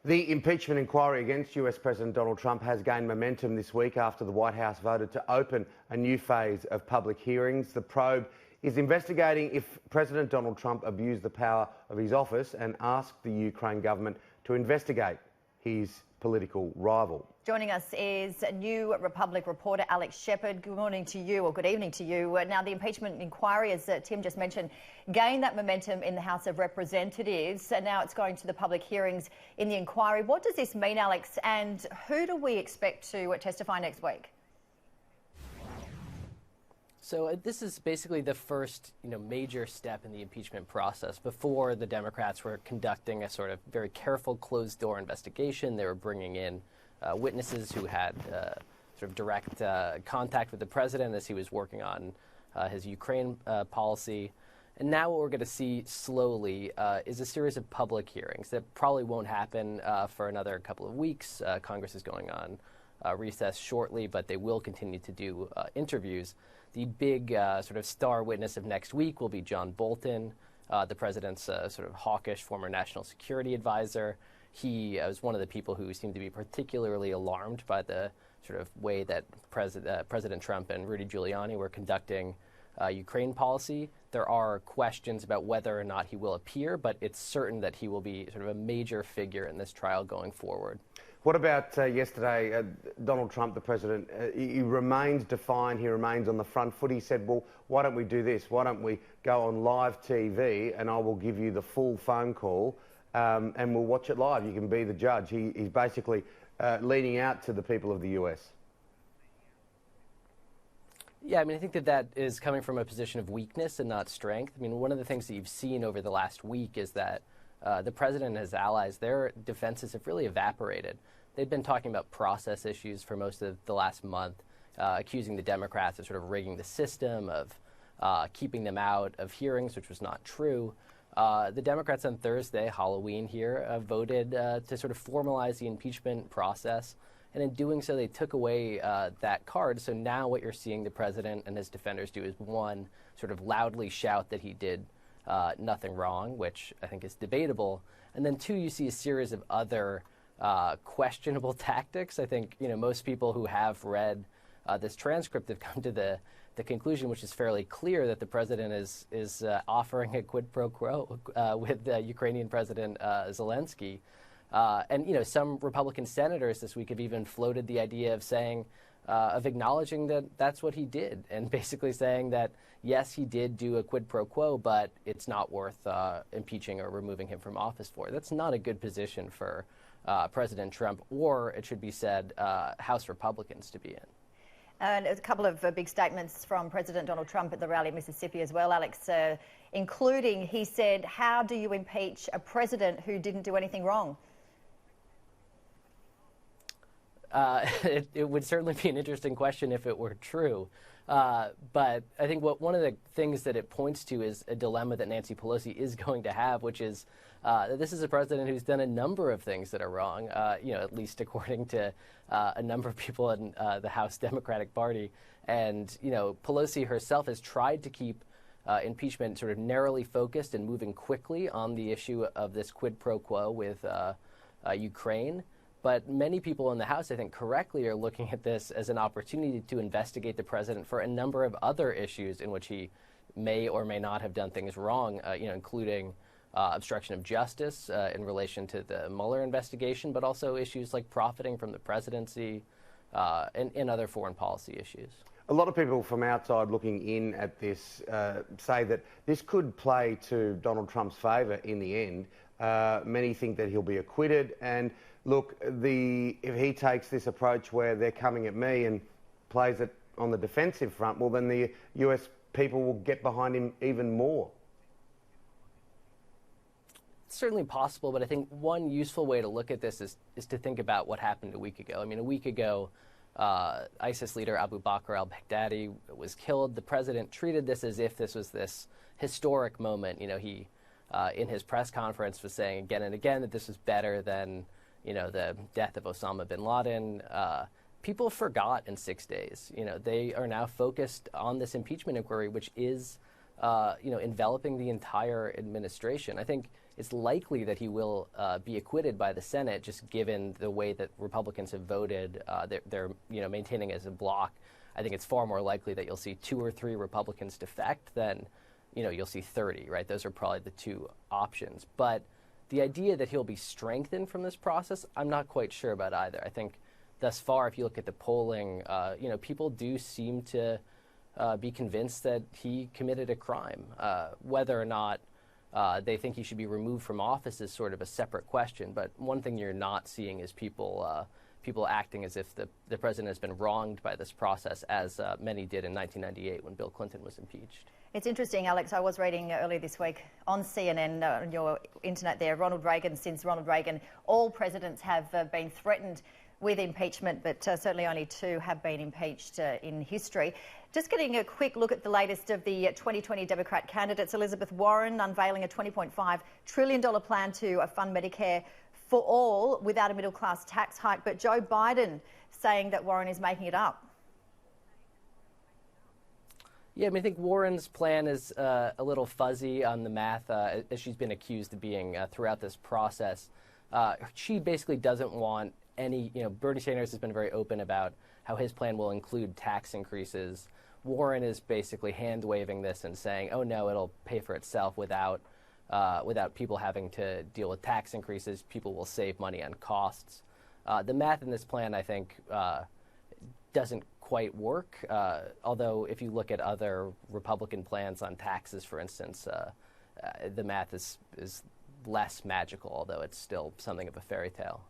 The impeachment inquiry against US President Donald Trump has gained momentum this week after the White House voted to open a new phase of public hearings. The probe is investigating if President Donald Trump abused the power of his office and asked the Ukraine government to investigate his political rival. Joining us is New Republic reporter Alex Shepard. Good morning to you, or good evening to you. Now, the impeachment inquiry, as Tim just mentioned, gained that momentum in the House of Representatives. Now it's going to the public hearings in the inquiry. What does this mean, Alex, and who do we expect to testify next week? So this is basically the first, major step in the impeachment process. Before, the Democrats were conducting a sort of very careful closed-door investigation. They were bringing in witnesses who had sort of direct contact with the president as he was working on his Ukraine policy. And now what we're going to see slowly is a series of public hearings that probably won't happen for another couple of weeks. Congress is going on recess shortly, but they will continue to do interviews. The big sort of star witness of next week will be John Bolton, the president's sort of hawkish former national security advisor. He was one of the people who seemed to be particularly alarmed by the sort of way that President Trump and Rudy Giuliani were conducting Ukraine policy. There are questions about whether or not he will appear, but it's certain that he will be sort of a major figure in this trial going forward. What about yesterday? Donald Trump, the president, he remains defiant. He remains on the front foot. He said, well, why don't we do this? Why don't we go on live TV and I will give you the full phone call and we'll watch it live. You can be the judge. He's basically leaning out to the people of the US. Yeah, I think that is coming from a position of weakness and not strength. One of the things that you've seen over the last week is that the president and his allies, their defenses have really evaporated. They've been talking about process issues for most of the last month, accusing the Democrats of sort of rigging the system, of keeping them out of hearings, which was not true. The Democrats on Thursday, Halloween here, voted to sort of formalize the impeachment process. And in doing so, they took away that card. So now what you're seeing the president and his defenders do is, one, sort of loudly shout that he did nothing wrong, which I think is debatable. And then two, you see a series of other questionable tactics. I think, most people who have read this transcript have come to the conclusion, which is fairly clear, that the president is offering a quid pro quo with Ukrainian President Zelensky. And, some Republican senators this week have even floated the idea of saying, of acknowledging that that's what he did, and basically saying that, yes, he did do a quid pro quo, but it's not worth impeaching or removing him from office for. That's not a good position for President Trump, or, it should be said, House Republicans to be in. And a couple of big statements from President Donald Trump at the rally in Mississippi as well, Alex, including, he said, how do you impeach a president who didn't do anything wrong? It would certainly be an interesting question if it were true. But I think one of the things that it points to is a dilemma that Nancy Pelosi is going to have, which is that this is a president who's done a number of things that are wrong, at least according to a number of people in the House Democratic Party. And, Pelosi herself has tried to keep impeachment sort of narrowly focused and moving quickly on the issue of this quid pro quo with Ukraine. But many people in the House, I think correctly, are looking at this as an opportunity to investigate the president for a number of other issues in which he may or may not have done things wrong, including obstruction of justice in relation to the Mueller investigation, but also issues like profiting from the presidency and other foreign policy issues. A lot of people from outside looking in at this say that this could play to Donald Trump's favour in the end. Many think that he'll be acquitted, and look, if he takes this approach where they're coming at me and plays it on the defensive front, well, then the US people will get behind him even more. It's certainly possible, but I think one useful way to look at this is to think about what happened a week ago. A week ago, ISIS leader Abu Bakr al-Baghdadi was killed. The president treated this as if this was this historic moment. He, in his press conference, was saying again and again that this was better than the death of Osama bin Laden. People forgot in 6 days. They are now focused on this impeachment inquiry, which is, enveloping the entire administration. I think it's likely that he will be acquitted by the Senate, just given the way that Republicans have voted. They're maintaining as a bloc. I think it's far more likely that you'll see 2 or 3 Republicans defect than you'll see 30, right? Those are probably the 2 options. But the idea that he'll be strengthened from this process, I'm not quite sure about either. I think thus far, if you look at the polling, people do seem to be convinced that he committed a crime. Whether or not they think he should be removed from office is sort of a separate question. But one thing you're not seeing is people acting as if the president has been wronged by this process, as many did in 1998 when Bill Clinton was impeached. It's interesting, Alex. I was reading earlier this week on CNN, on your internet there, since Ronald Reagan, all presidents have been threatened with impeachment, but certainly only 2 have been impeached in history. Just getting a quick look at the latest of the 2020 Democrat candidates. Elizabeth Warren unveiling a $20.5 trillion plan to fund Medicare for all without a middle-class tax hike, but Joe Biden saying that Warren is making it up. Yeah, I think Warren's plan is a little fuzzy on the math, as she's been accused of being throughout this process. She basically doesn't want any, Bernie Sanders has been very open about how his plan will include tax increases. Warren is basically hand-waving this and saying, oh no, it'll pay for itself without people having to deal with tax increases. People will save money on costs. The math in this plan, I think, doesn't quite work, although if you look at other Republican plans on taxes, for instance, the math is less magical, although it's still something of a fairy tale.